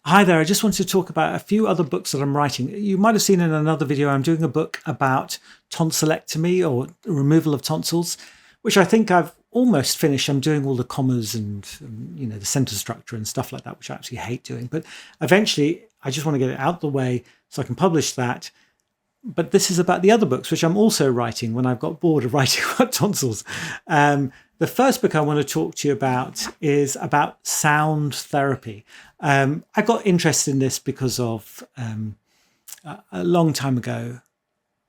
Hi there. I just wanted to talk about a few other books that I'm writing. You might have seen in another video, I'm doing a book about tonsillectomy or removal of tonsils, which I think I've almost finished. I'm doing all the commas and the sentence structure and stuff like that, which I absolutely hate doing. But eventually, I just want to get it out the way so I can publish that. But this is about the other books, which I'm also writing when I've got bored of writing about tonsils. The first book I want to talk to you about is about sound therapy. I got interested in this because of a long time ago,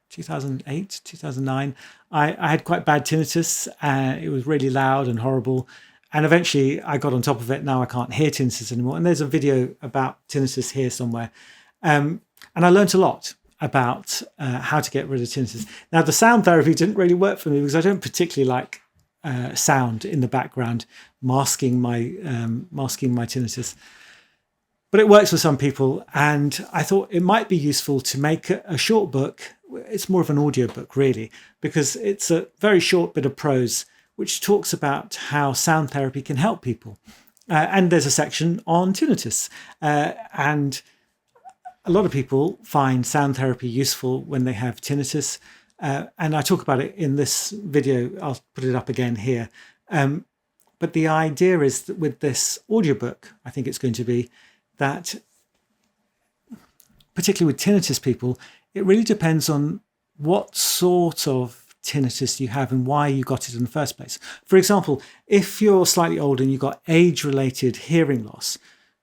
2008, 2009, I had quite bad tinnitus. It was really loud and horrible. And eventually I got on top of it. Now I can't hear tinnitus anymore. And there's a video about tinnitus here somewhere. And I learned a lot about how to get rid of tinnitus. Now, the sound therapy didn't really work for me because I don't particularly like sound in the background masking my tinnitus. But it works for some people, and I thought it might be useful to make a short book. It's more of an audio book, really, because it's a very short bit of prose which talks about how sound therapy can help people. And there's a section on tinnitus. And a lot of people find sound therapy useful when they have tinnitus. And I talk about it in this video. I'll put it up again here. But the idea is that with this audiobook, I think it's going to be that, particularly with tinnitus people, it really depends on what sort of tinnitus you have and why you got it in the first place. For example, if you're slightly older and you've got age-related hearing loss,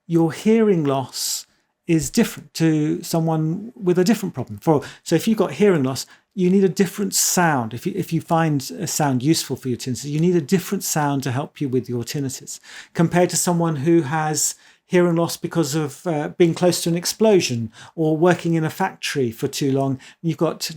your hearing loss is different to someone with a different problem. So if you've got hearing loss, you need a different sound. If you find a sound useful for your tinnitus, you need a different sound to help you with your tinnitus compared to someone who has hearing loss because of being close to an explosion or working in a factory for too long. You've got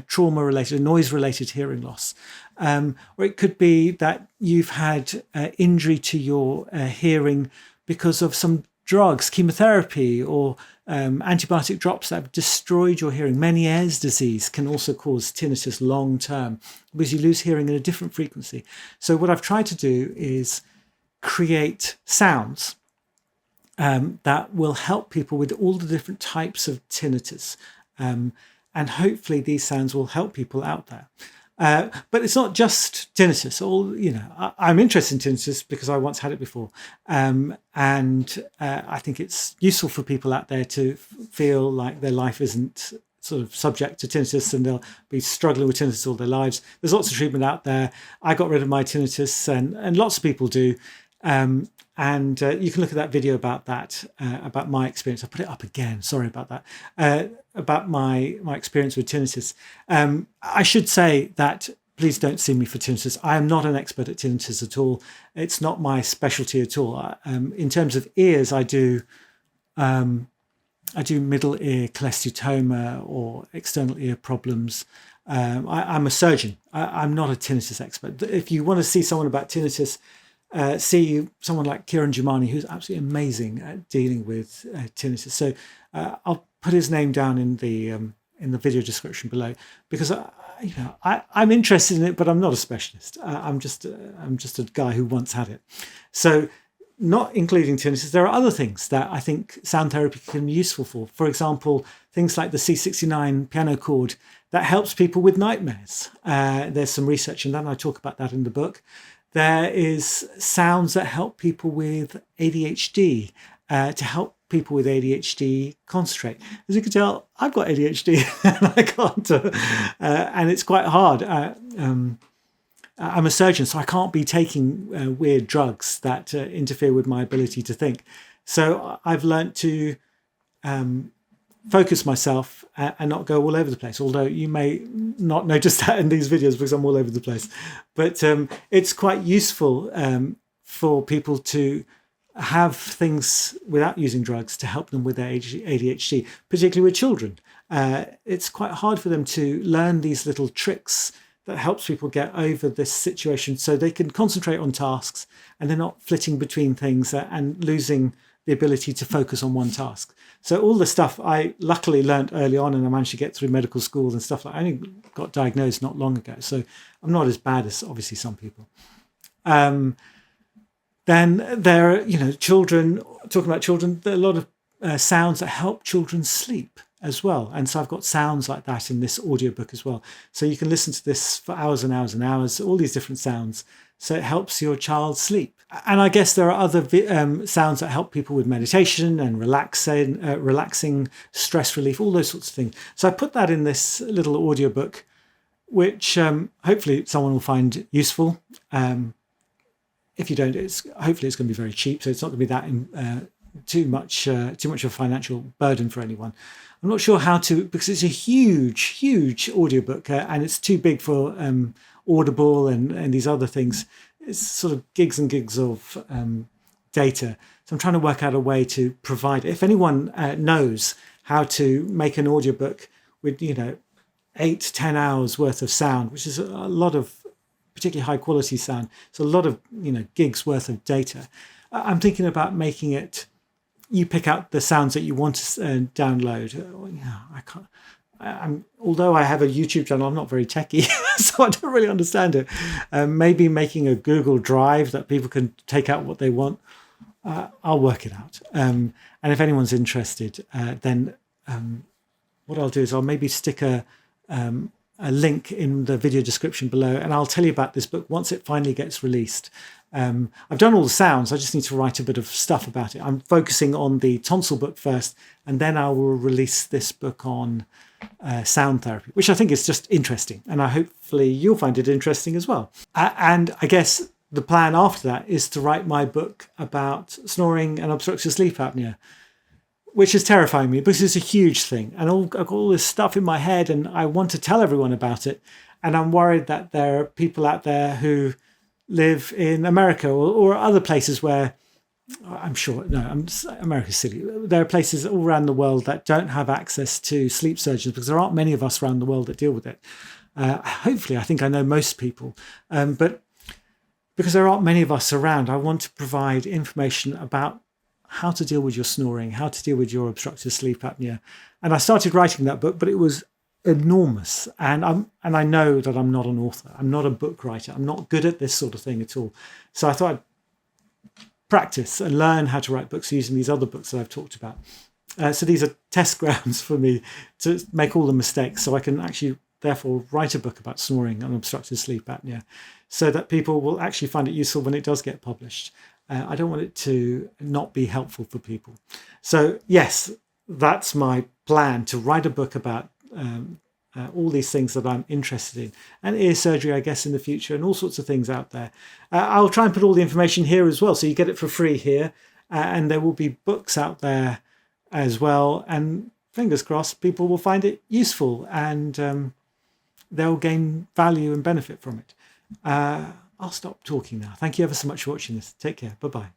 trauma-related, noise-related hearing loss. Or it could be that you've had injury to your hearing because of some drugs, chemotherapy, or antibiotic drops that have destroyed your hearing. Meniere's disease can also cause tinnitus long term because you lose hearing at a different frequency. So what I've tried to do is create sounds that will help people with all the different types of tinnitus. And hopefully these sounds will help people out there. But it's not just tinnitus. I'm interested in tinnitus because I once had it before. And I think it's useful for people out there to feel like their life isn't sort of subject to tinnitus and they'll be struggling with tinnitus all their lives. There's lots of treatment out there. I got rid of my tinnitus and lots of people do. And you can look at that video about that, about my experience. I'll put it up again. Sorry about that. About my experience with tinnitus. I should say that please don't see me for tinnitus. I am not an expert at tinnitus at all. It's not my specialty at all. In terms of ears, I do middle ear cholesteatoma or external ear problems. I'm a surgeon. I'm not a tinnitus expert. If you want to see someone about tinnitus, see someone like Kieran Jumani, who's absolutely amazing at dealing with tinnitus. So I'll put his name down in the video description below because I'm interested in it, but I'm not a specialist. I'm just a guy who once had it. So not including tinnitus, there are other things that I think sound therapy can be useful for. For example, things like the C69 piano chord that helps people with nightmares. There's some research in that, and I talk about that in the book. There is sounds that help people with ADHD, to help people with ADHD concentrate. As you can tell, I've got ADHD and I can't, and it's quite hard. I'm a surgeon, so I can't be taking weird drugs that interfere with my ability to think. So I've learnt to focus myself and not go all over the place, although you may not notice that in these videos because I'm all over the place. But it's quite useful for people to have things without using drugs to help them with their ADHD, particularly with children. It's quite hard for them to learn these little tricks that helps people get over this situation so they can concentrate on tasks and they're not flitting between things and losing the ability to focus on one task. So all the stuff I luckily learned early on, and I managed to get through medical school and stuff like that. I only got diagnosed not long ago, so I'm not as bad as obviously some people. Then there are, children, talking about children, there are a lot of sounds that help children sleep as well. And so I've got sounds like that in this audiobook as well. So you can listen to this for hours and hours and hours, all these different sounds. So it helps your child sleep. And I guess there are other sounds that help people with meditation and relaxing, stress relief, all those sorts of things. So I put that in this little audiobook, which hopefully someone will find useful. If you don't, hopefully it's going to be very cheap. So it's not going to be that too much of a financial burden for anyone. I'm not sure how to, because it's a huge audiobook and it's too big for Audible and these other things. It's sort of gigs and gigs of data. So I'm trying to work out a way to provide it. If anyone knows how to make an audiobook with 8-10 hours worth of sound, which is a lot of particularly high quality sound, it's a lot of gigs worth of data. I'm thinking about making it, you pick out the sounds that you want to download. I can't. Although I have a YouTube channel, I'm not very techie, so I don't really understand it. Maybe making a Google Drive that people can take out what they want. I'll work it out. And if anyone's interested, then what I'll do is I'll maybe stick a link in the video description below, and I'll tell you about this book once it finally gets released. I've done all the sounds. I just need to write a bit of stuff about it. I'm focusing on the tonsil book first, and then I will release this book on sound therapy, which I think is just interesting. And hopefully you'll find it interesting as well. And I guess the plan after that is to write my book about snoring and obstructive sleep apnea, which is terrifying me because it's a huge thing. And I've got all this stuff in my head and I want to tell everyone about it. And I'm worried that there are people out there who live in America or other places where America's silly. There are places all around the world that don't have access to sleep surgeons because there aren't many of us around the world that deal with it. Hopefully, I think I know most people. But because there aren't many of us around, I want to provide information about how to deal with your snoring, how to deal with your obstructive sleep apnea. And I started writing that book, but it was enormous. And I know that I'm not an author. I'm not a book writer. I'm not good at this sort of thing at all. So I thought I'd practice and learn how to write books using these other books that I've talked about. So these are test grounds for me to make all the mistakes so I can actually therefore write a book about snoring and obstructive sleep apnea so that people will actually find it useful when it does get published. I don't want it to not be helpful for people. So yes, that's my plan, to write a book about all these things that I'm interested in, and ear surgery, I guess, in the future, and all sorts of things out there. I'll try and put all the information here as well, so you get it for free here, and there will be books out there as well, and fingers crossed people will find it useful and they'll gain value and benefit from it. I'll stop talking now. Thank you ever so much for watching this. Take care. Bye-bye.